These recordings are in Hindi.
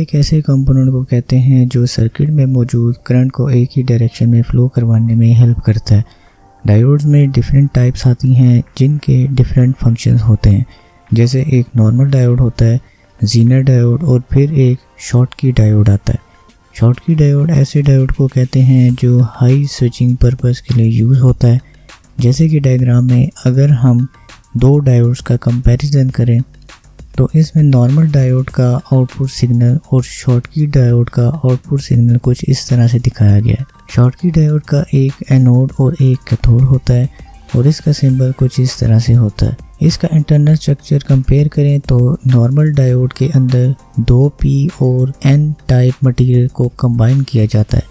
एक ऐसे कंपोनेंट को कहते हैं जो सर्किट में मौजूद करंट को एक ही डायरेक्शन में फ़्लो करवाने में हेल्प करता है। डायोड्स में डिफरेंट टाइप्स आती हैं जिनके डिफरेंट फंक्शंस होते हैं। जैसे एक नॉर्मल डायोड होता है, जीनर डायोड, और फिर एक शॉटकी डायोड आता है। शॉटकी डायोड ऐसे डायोड को कहते हैं जो हाई स्विचिंग पर्पस के लिए यूज़ होता है। जैसे कि डायग्राम में अगर हम दो डायोड्स का कंपैरिजन करें तो इसमें नॉर्मल डायोड का आउटपुट सिग्नल और शॉटकी डायोड का आउटपुट सिग्नल कुछ इस तरह से दिखाया गया है। शॉटकी डायोड का एक एनोड और एक कैथोड होता है और इसका सिंबल कुछ इस तरह से होता है। इसका इंटरनल स्ट्रक्चर कंपेयर करें तो नॉर्मल डायोड के अंदर 2p और n टाइप मटेरियल को कंबाइन किया जाता है,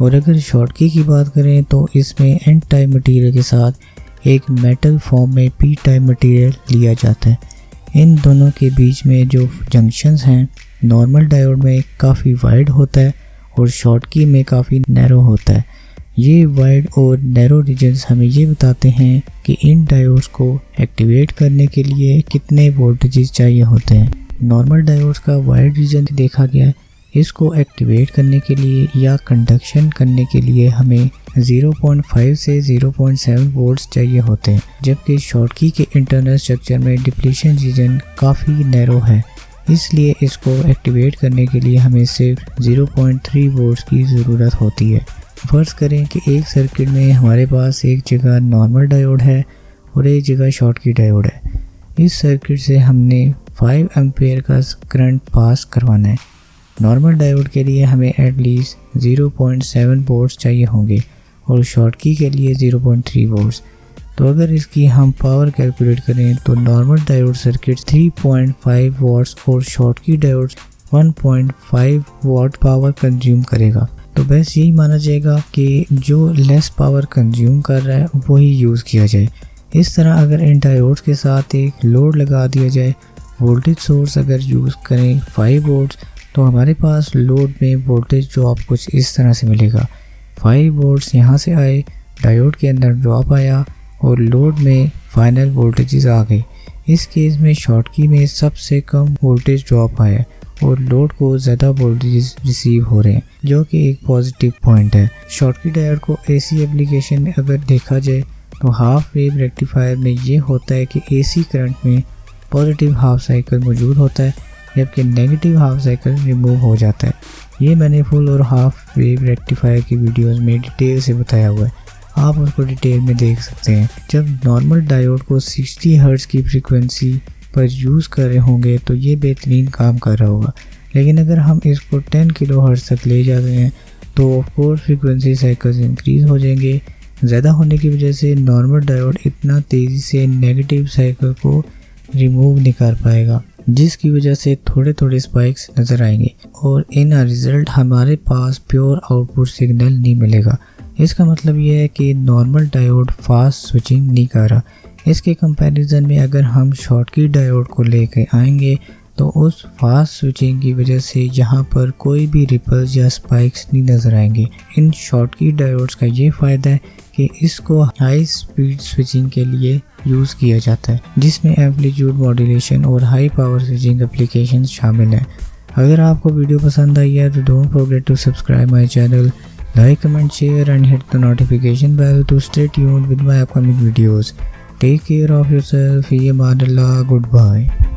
और अगर शॉटकी की बात करें तो इसमें n टाइप मटेरियल के साथ एक मेटल फॉर्म में p टाइप मटेरियल लिया जाता है। इन दोनों के बीच में जो जंक्शंस हैं नॉर्मल डायोड में काफ़ी वाइड होता है और शॉटकी में काफ़ी नैरो होता है। ये वाइड और नैरो रीजन्स हमें ये बताते हैं कि इन डायोड्स को एक्टिवेट करने के लिए कितने वोल्टेजेस चाहिए होते हैं। नॉर्मल डायोड्स का वाइड रीजन देखा गया है, इसको एक्टिवेट करने के लिए या कंडक्शन करने के लिए हमें 0.5 से 0.7 वोल्ट्स चाहिए होते हैं, जबकि शॉटकी के इंटरनल स्ट्रक्चर में डिप्लीशन रीजन काफ़ी नैरो है, इसलिए इसको एक्टिवेट करने के लिए हमें सिर्फ 0.3 वोल्ट्स की ज़रूरत होती है। फ़र्ज़ करें कि एक सर्किट में हमारे पास एक जगह नॉर्मल डायोड है और एक जगह शॉटकी डायोड है। इस सर्किट से हमने 5 एम्पेयर का करंट पास करवाना है। नॉर्मल डायोड के लिए हमें एटलीस्ट 0.7 वोल्ट्स चाहिए होंगे और शॉटकी के लिए 0.3 वोल्ट्स। तो अगर इसकी हम पावर कैलकुलेट करें तो नॉर्मल डायोड सर्किट 3.5 वॉट्स और Schottky diode 1.5 what power consume करेगा। तो बस यही माना जाएगा कि जो लेस पावर कंज्यूम कर रहा है वही यूज़ किया जाए। इस तरह अगर इन डायोड्स के साथ एक लोड लगा दिया जाए, वोल्टेज सोर्स अगर यूज़ करें 5 वोल्ट्स, तो हमारे पास लोड में वोल्टेज ड्रॉप कुछ इस तरह से मिलेगा। 5 वोल्ट्स यहाँ से आए, डायोड के अंदर ड्रॉप आया और लोड में फाइनल वोल्टेजेस आ गए। इस केस में शॉटकी में सबसे कम वोल्टेज ड्रॉप आया और लोड को ज़्यादा वोल्टेज रिसीव हो रहे हैं, जो कि एक पॉजिटिव पॉइंट है। शॉटकी डायोड को एसी एप्लीकेशन में अगर देखा जाए तो हाफ वेव रेक्टिफायर में ये होता है कि एसी करंट में पॉजिटिव हाफ साइकिल मौजूद होता है, जबकि नेगेटिव हाफ साइकिल रिमूव हो जाता है। ये मैंने फुल और हाफ वेव रेक्टिफायर की वीडियोस में डिटेल से बताया हुआ है, आप उसको डिटेल में देख सकते हैं। जब नॉर्मल डायोड को 60 हर्ट्ज़ की फ्रीक्वेंसी पर यूज़ कर रहे होंगे तो ये बेहतरीन काम कर रहा होगा, लेकिन अगर हम इसको 10 किलो हर्ट्ज़ तक ले जाते हैं तो ऑफकोर्स फ्रीक्वेंसी साइकिल्स इंक्रीज़ हो जाएंगे। ज़्यादा होने की वजह से नॉर्मल डायोड इतना तेज़ी से नेगेटिव साइकिल को रिमूव नहीं कर पाएगा, जिसकी वजह से थोड़े थोड़े स्पाइक्स नज़र आएंगे और इन रिज़ल्ट हमारे पास प्योर आउटपुट सिग्नल नहीं मिलेगा। इसका मतलब यह है कि नॉर्मल डायोड फास्ट स्विचिंग नहीं कर रहा। इसके कंपैरिजन में अगर हम शॉटकी डायोड को लेके आएंगे तो उस फास्ट स्विचिंग की वजह से यहाँ पर कोई भी रिपल्स या स्पाइक्स नहीं नज़र आएंगे। इन शॉटकी डायोड्स का ये फ़ायदा है कि इसको हाई स्पीड स्विचिंग के लिए यूज़ किया जाता है, जिसमें एम्पलीट्यूड मॉड्यूलेशन और हाई पावर स्विचिंग एप्लीकेशन शामिल हैं। अगर आपको वीडियो पसंद आई है तो don't forget to subscribe my channel, like, comment, share and hit the notification bell to stay tuned with my upcoming videos. Take care of yourself. Fi aman Allah. Goodbye.